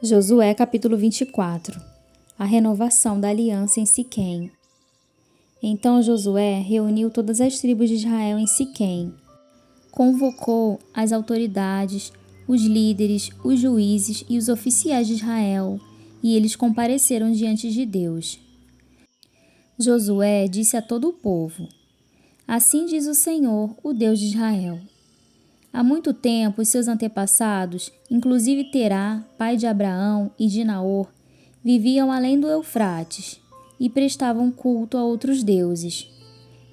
Josué capítulo 24. A renovação da aliança em Siquém. Então Josué reuniu todas as tribos de Israel em Siquém. Convocou as autoridades, os líderes, os juízes e os oficiais de Israel, e eles compareceram diante de Deus. Josué disse a todo o povo: Assim diz o Senhor, o Deus de Israel. Há muito tempo, os seus antepassados, inclusive Terá, pai de Abraão e de Naor, viviam além do Eufrates e prestavam culto a outros deuses.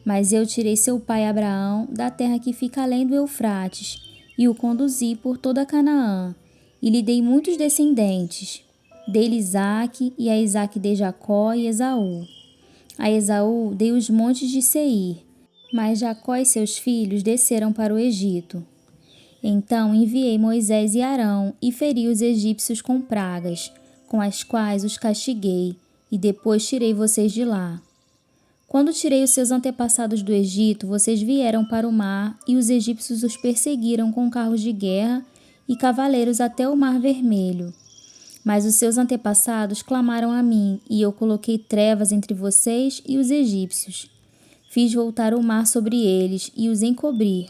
Mas eu tirei seu pai Abraão da terra que fica além do Eufrates e o conduzi por toda Canaã, e lhe dei muitos descendentes. Dei-lhe Isaque, e a Isaque dei Jacó e Esaú. A Esaú dei os montes de Seir, mas Jacó e seus filhos desceram para o Egito. Então enviei Moisés e Arão e feri os egípcios com pragas, com as quais os castiguei, e depois tirei vocês de lá. Quando tirei os seus antepassados do Egito, vocês vieram para o mar, e os egípcios os perseguiram com carros de guerra e cavaleiros até o Mar Vermelho. Mas os seus antepassados clamaram a mim, e eu coloquei trevas entre vocês e os egípcios. Fiz voltar o mar sobre eles e os encobri.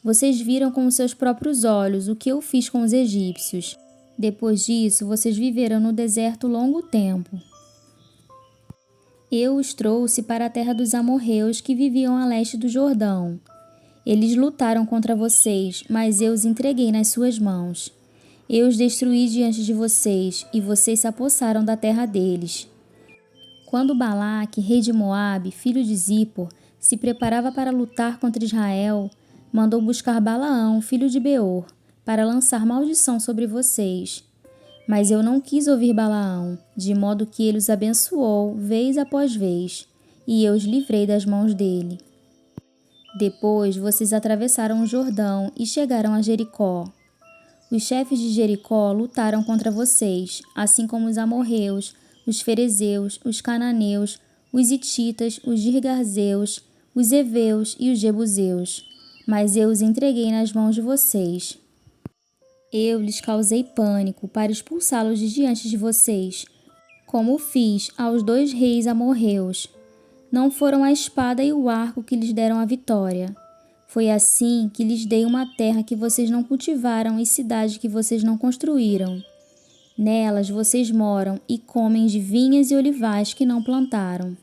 Vocês viram com os seus próprios olhos o que eu fiz com os egípcios. Depois disso, vocês viveram no deserto longo tempo. Eu os trouxe para a terra dos amorreus que viviam a leste do Jordão. Eles lutaram contra vocês, mas eu os entreguei nas suas mãos. Eu os destruí diante de vocês, e vocês se apossaram da terra deles. Quando Balaque, rei de Moabe, filho de Zippor, se preparava para lutar contra Israel, mandou buscar Balaão, filho de Beor, para lançar maldição sobre vocês. Mas eu não quis ouvir Balaão, de modo que ele os abençoou vez após vez, e eu os livrei das mãos dele. Depois vocês atravessaram o Jordão e chegaram a Jericó. Os chefes de Jericó lutaram contra vocês, assim como os amorreus, os ferezeus, os cananeus, os hititas, os girgazeus, os heveus e os jebuseus. Mas eu os entreguei nas mãos de vocês. Eu lhes causei pânico para expulsá-los de diante de vocês, como fiz aos 2 reis amorreus. Não foram a espada e o arco que lhes deram a vitória. Foi assim que lhes dei uma terra que vocês não cultivaram e cidade que vocês não construíram. Nelas vocês moram e comem de vinhas e olivais que não plantaram.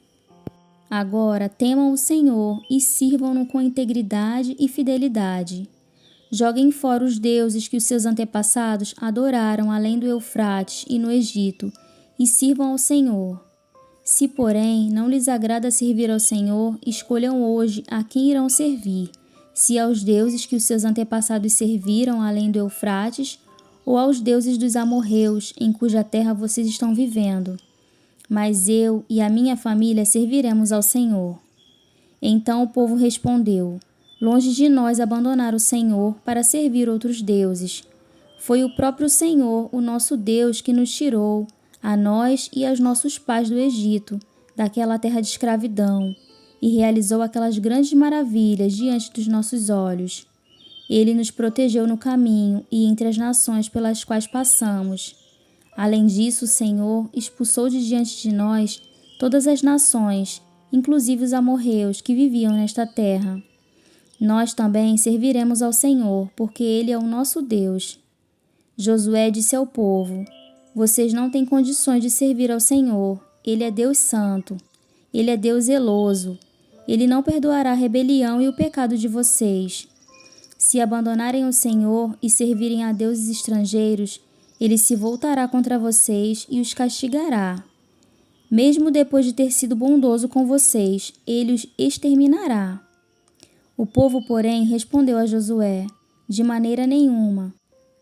Agora temam o Senhor e sirvam-no com integridade e fidelidade. Joguem fora os deuses que os seus antepassados adoraram além do Eufrates e no Egito, e sirvam ao Senhor. Se, porém, não lhes agrada servir ao Senhor, escolham hoje a quem irão servir, se aos deuses que os seus antepassados serviram além do Eufrates, ou aos deuses dos amorreus, em cuja terra vocês estão vivendo. Mas eu e a minha família serviremos ao Senhor. Então o povo respondeu: Longe de nós abandonar o Senhor para servir outros deuses. Foi o próprio Senhor, o nosso Deus, que nos tirou, a nós e aos nossos pais do Egito, daquela terra de escravidão, e realizou aquelas grandes maravilhas diante dos nossos olhos. Ele nos protegeu no caminho e entre as nações pelas quais passamos. Além disso, o Senhor expulsou de diante de nós todas as nações, inclusive os amorreus que viviam nesta terra. Nós também serviremos ao Senhor, porque Ele é o nosso Deus. Josué disse ao povo: Vocês não têm condições de servir ao Senhor. Ele é Deus santo. Ele é Deus zeloso. Ele não perdoará a rebelião e o pecado de vocês. Se abandonarem o Senhor e servirem a deuses estrangeiros, Ele se voltará contra vocês e os castigará. Mesmo depois de ter sido bondoso com vocês, Ele os exterminará. O povo, porém, respondeu a Josué: De maneira nenhuma.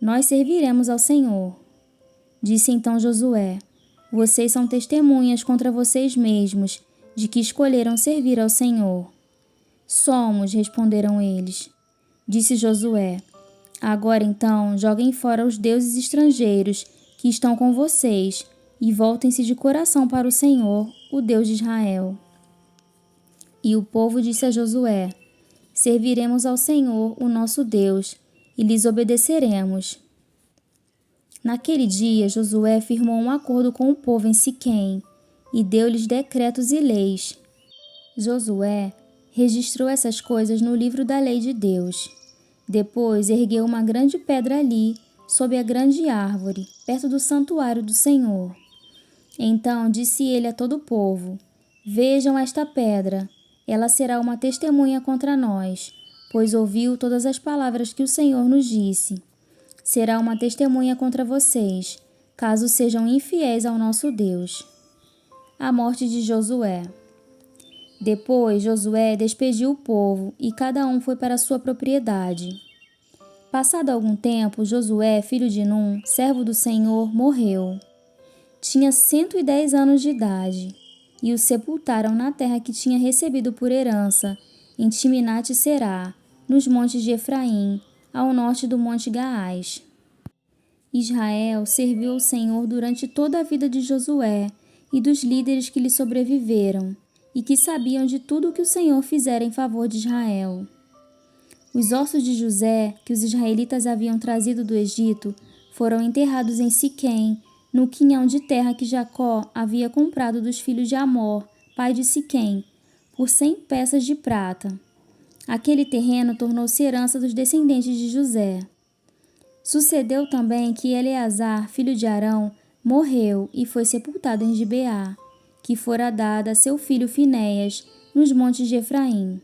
Nós serviremos ao Senhor. Disse então Josué: Vocês são testemunhas contra vocês mesmos, de que escolheram servir ao Senhor. Somos, responderam eles. Disse Josué: Agora então, joguem fora os deuses estrangeiros que estão com vocês e voltem-se de coração para o Senhor, o Deus de Israel. E o povo disse a Josué: Serviremos ao Senhor, o nosso Deus, e lhes obedeceremos. Naquele dia, Josué firmou um acordo com o povo em Siquém e deu-lhes decretos e leis. Josué registrou essas coisas no livro da lei de Deus. Depois ergueu uma grande pedra ali, sob a grande árvore, perto do santuário do Senhor. Então disse ele a todo o povo: Vejam esta pedra, ela será uma testemunha contra nós, pois ouviu todas as palavras que o Senhor nos disse. Será uma testemunha contra vocês, caso sejam infiéis ao nosso Deus. A morte de Josué. Depois Josué despediu o povo e cada um foi para sua propriedade. Passado algum tempo, Josué, filho de Num, servo do Senhor, morreu. Tinha 110 anos de idade, e o sepultaram na terra que tinha recebido por herança, em Timnat-Será, nos montes de Efraim, ao norte do monte Gaás. Israel serviu ao Senhor durante toda a vida de Josué e dos líderes que lhe sobreviveram, e que sabiam de tudo o que o Senhor fizera em favor de Israel. Os ossos de José, que os israelitas haviam trazido do Egito, foram enterrados em Siquém, no quinhão de terra que Jacó havia comprado dos filhos de Amor, pai de Siquém, por 100 peças de prata. Aquele terreno tornou-se herança dos descendentes de José. Sucedeu também que Eleazar, filho de Arão, morreu e foi sepultado em Gibeá, que fora dada a seu filho Finéias, nos montes de Efraim.